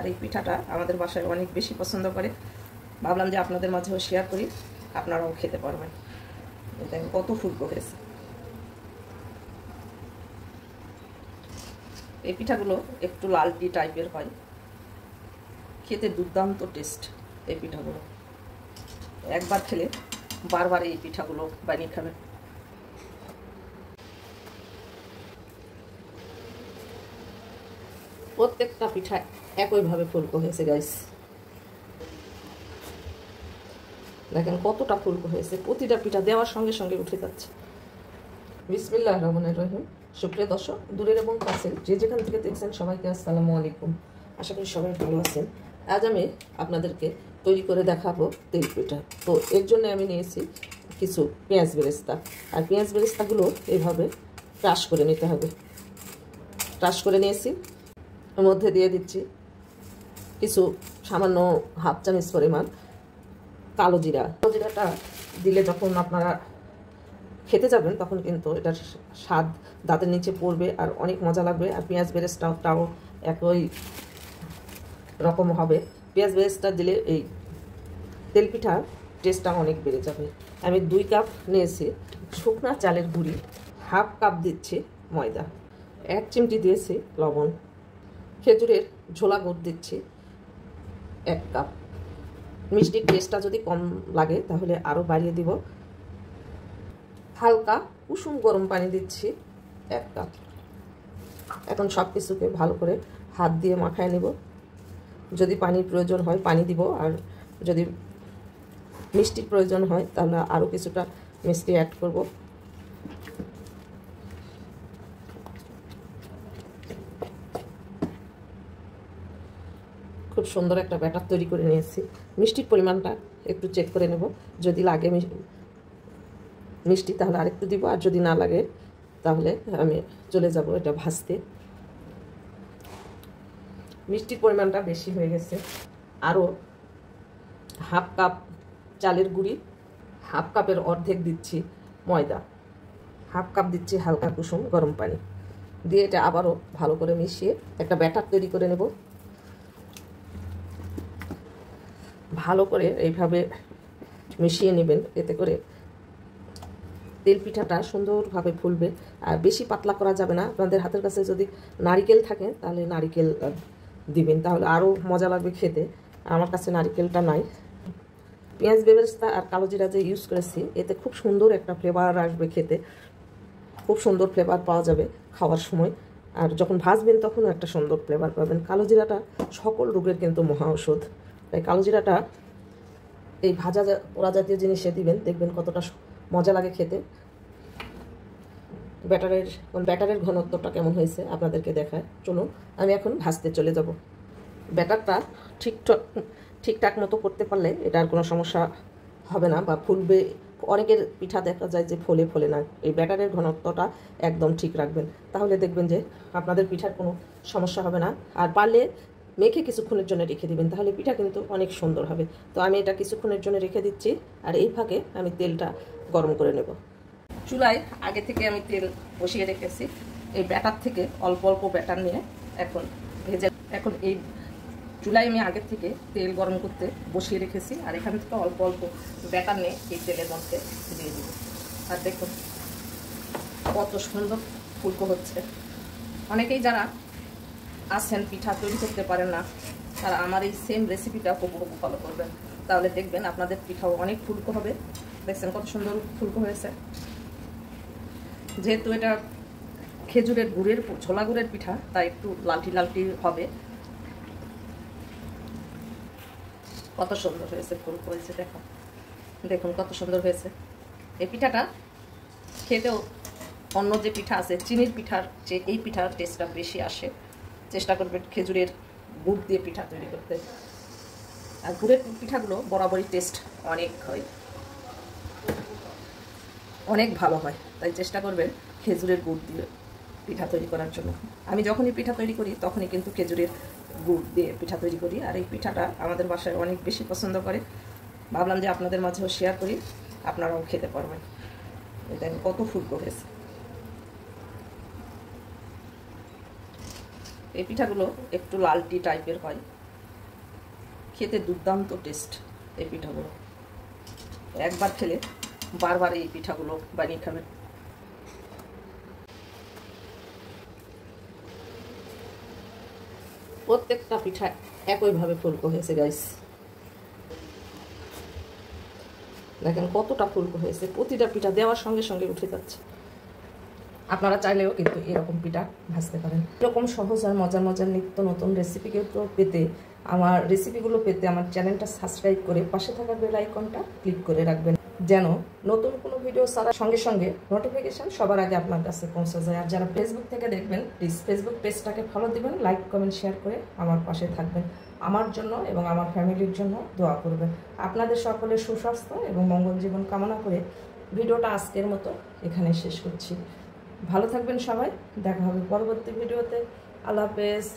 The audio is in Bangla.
এই পিঠাটা আমাদের বাসায় অনেক বেশি পছন্দ করে। ভাবলাম যে আপনাদের মাঝেও শেয়ার করি, আপনারাও খেতে পারবেন। দেখেন কত ফুলকো হয়েছে। এই পিঠাগুলো একটু লালটি টাইপের হয়, খেতে দুর্দান্ত টেস্ট। এই পিঠাগুলো একবার খেলে বারবার এই পিঠাগুলো বানিয়ে খাবেন। প্রত্যেকটা পিঠা একইভাবে ফুলকো হয়েছে গাইস। দেখেন কতটা ফুলকো হয়েছে, প্রতিটা পিঠা দেওয়ার সঙ্গে সঙ্গে উঠে যাচ্ছে। বিসমিল্লাহির রহমানির রহিম। সুপ্রিয় দর্শক, দূরের এবং কাছের যে যেখান থেকে দেখছেন সবাইকে আসসালামু আলাইকুম। আশা করি সবাই ভালো আছেন। আজ আমি আপনাদেরকে তৈরি করে দেখাবো তেল পিঠা। তো এর জন্য আমি নিয়েছি কিছু পেঁয়াজ বেরেস্তা, আর পেঁয়াজ বেরেস্তাগুলো এইভাবে ক্রাশ করে নিতে হবে। ক্রাশ করে নিয়েছি, এর মধ্যে দিয়ে দিচ্ছি কিছু সামান্য হাফ চামচ পরিমাণ কালো জিরা। কালো জিরাটা দিলে যখন আপনারা খেতে যাবেন তখন কিন্তু এটার স্বাদ দাঁতের নিচে পড়বে আর অনেক মজা লাগবে। আর পেঁয়াজ বেরেস্তাটাও একই রকম হবে। পেঁয়াজ বেরেস্তা দিলে এই তেল পিঠার টেস্টটা অনেক বেড়ে যাবে। আমি 2 কাপ নিয়েছি শুকনা চালের গুঁড়ি, হাফ কাপ দিচ্ছি ময়দা, 1 চিমটি দিয়েছি লবণ, খেজুরের ঝোলা গুড় দিচ্ছি 1 কাপ। মিষ্টির টেস্টটা যদি কম লাগে তাহলে আরও বাড়িয়ে দিব। হালকা কুসুম গরম পানি দিচ্ছি 1 কাপ। এখন সব কিছুকে ভালো করে হাত দিয়ে মাখায় নেব। যদি পানির প্রয়োজন হয় পানি দিব, আর যদি মিষ্টির প্রয়োজন হয় তাহলে আরও কিছুটা মিষ্টি অ্যাড করব। খুব সুন্দর একটা ব্যাটার তৈরি করে নিয়েছি। মিষ্টির পরিমাণটা একটু চেক করে নেব, যদি লাগে মিষ্টি তাহলে আরেকটু দিব, আর যদি না লাগে তাহলে আমি চলে যাব এটা ভাজতে। মিষ্টির পরিমাণটা বেশি হয়ে গেছে। আরও হাফ কাপ চালের গুঁড়ি, হাফ কাপের অর্ধেক দিচ্ছি ময়দা, হাফ কাপ দিচ্ছি হালকা কুসুম গরম পানি দিয়ে এটা আবারও ভালো করে মিশিয়ে একটা ব্যাটার তৈরি করে নেব। ভালো করে এইভাবে মিশিয়ে নেবেন, এতে করে তেল পিঠাটা সুন্দরভাবে ফুলবে। আর বেশি পাতলা করা যাবে না। আপনাদের হাতের কাছে যদি নারিকেল থাকে তাহলে নারিকেল দিবেন, তাহলে আরও মজা লাগবে খেতে। আমার কাছে নারিকেলটা নাই। পেঁয়াজ বেরেস্তা আর কালো জিরা যে ইউজ করেছি এতে খুব সুন্দর একটা ফ্লেভার আসবে, খেতে খুব সুন্দর ফ্লেভার পাওয়া যাবে খাওয়ার সময়। আর যখন ভাজবেন তখনও একটা সুন্দর ফ্লেভার পাবেন। কালো জিরাটা সকল রোগের কিন্তু মহা ঔষধ, তাই কালো জিরাটা এই ভাজা পোড়া জাতীয় জিনিসে দিবেন, দেখবেন কতটা মজা লাগে খেতে। ব্যাটারের ঘনত্বটা কেমন হয়েছে আপনাদেরকে দেখায়। চলুন আমি এখন ভাজতে চলে যাব। ব্যাটারটা ঠিকঠাক মতো করতে পারলে এটা আর কোনো সমস্যা হবে না বা ফুলবে। অনেকের পিঠা দেখা যায় যে ফোলে ফোলে না। এই ব্যাটারের ঘনত্বটা একদম ঠিক রাখবেন, তাহলে দেখবেন যে আপনাদের পিঠার কোনো সমস্যা হবে না। আর পারলে মেখে কিছুক্ষণের জন্য রেখে দিবেন, তাহলে পিঠা কিন্তু অনেক সুন্দর হবে। তো আমি এটা কিছুক্ষণের জন্য রেখে দিচ্ছি, আর এই ফাঁকে আমি তেলটা গরম করে নেব। চুলায় আগে থেকে আমি তেল বসিয়ে রেখেছি। এই ব্যাটার থেকে অল্প অল্প ব্যাটার নিয়ে এখন এই চুলায় আমি আগের থেকে তেল গরম করতে বসিয়ে রেখেছি, আর এখান থেকে অল্প অল্প ব্যাটার নিয়ে এই তেলের মধ্যে দিয়ে দিব। আর দেখুন কত সুন্দর ফুলকো হচ্ছে। অনেকেই যারা আছেন পিঠা তৈরি করতে পারেন না, তারা আমার এই সেম রেসিপিটা হুবহু ফলো করবেন, তাহলে দেখবেন আপনাদের পিঠাও অনেক ফুলকো হবে। দেখছেন কত সুন্দর ফুলকো হয়েছে। যেহেতু এটা খেজুরের গুড়ের ছোলা গুড়ের পিঠা, তাই একটু লালটি লালটি হবে। কত সুন্দর হয়েছে, ফুলকো হয়েছে। দেখুন কত সুন্দর হয়েছে। এই পিঠাটা খেতেও অন্য যে পিঠা আছে চিনির পিঠার যে এই পিঠার টেস্টটা বেশি আসে। চেষ্টা করবেন খেজুরের গুড় দিয়ে পিঠা তৈরি করতে। আর গুড়ের পিঠাগুলো বরাবরই টেস্ট অনেক হয়, অনেক ভালো হয়। তাই চেষ্টা করবেন খেজুরের গুড় দিয়ে পিঠা তৈরি করার জন্য। আমি যখনই পিঠা তৈরি করি তখনই কিন্তু খেজুরের গুড় দিয়ে পিঠা তৈরি করি। আর এই পিঠাটা আমাদের বাসায় অনেক বেশি পছন্দ করে। ভাবলাম যে আপনাদের মাঝেও শেয়ার করি, আপনারাও খেতে পারবেন। দেখেন কত ফুলকো হয়েছে। এই পিঠাগুলো একটু লালটি টাইপের হয়, খেতে দুর্দান্ত টেস্ট এই পিঠাগুলো। একবার খেলে বারবার এই পিঠাগুলো বানিয়ে খাবেন। প্রত্যেকটা পিঠা একইভাবে ফুলকো হয়েছে গাইস। দেখেন কতটা ফুলকো হয়েছে, প্রতিটা পিঠা দেওয়ার সঙ্গে সঙ্গে উঠে যাচ্ছে। আপনারা চাইলেও কিন্তু এরকম পিঠা ভাজতে পারেন। এরকম সহজ আর মজার মজার নিত্য নতুন রেসিপিগুলো পেতে আমার চ্যানেলটা সাবস্ক্রাইব করে পাশে থাকা বেল আইকনটা ক্লিক করে রাখবেন, যেন নতুন কোনো ভিডিও ছাড়ার সঙ্গে সঙ্গে নোটিফিকেশন সবার আগে আপনার কাছে পৌঁছে যায়। আর যারা ফেসবুক থেকে দেখবেন প্লিজ ফেসবুক পেজটাকে ফলো দিবেন, লাইক কমেন্ট শেয়ার করে আমার পাশে থাকবেন। আমার জন্য এবং আমার ফ্যামিলির জন্য দোয়া করবেন। আপনাদের সকলের সুস্বাস্থ্য এবং মঙ্গল জীবন কামনা করে ভিডিওটা আজকের মতো এখানে শেষ করছি। ভালো থাকবেন সবাই, দেখা হবে পরবর্তী ভিডিওতে। আল্লাহ হাফেজ।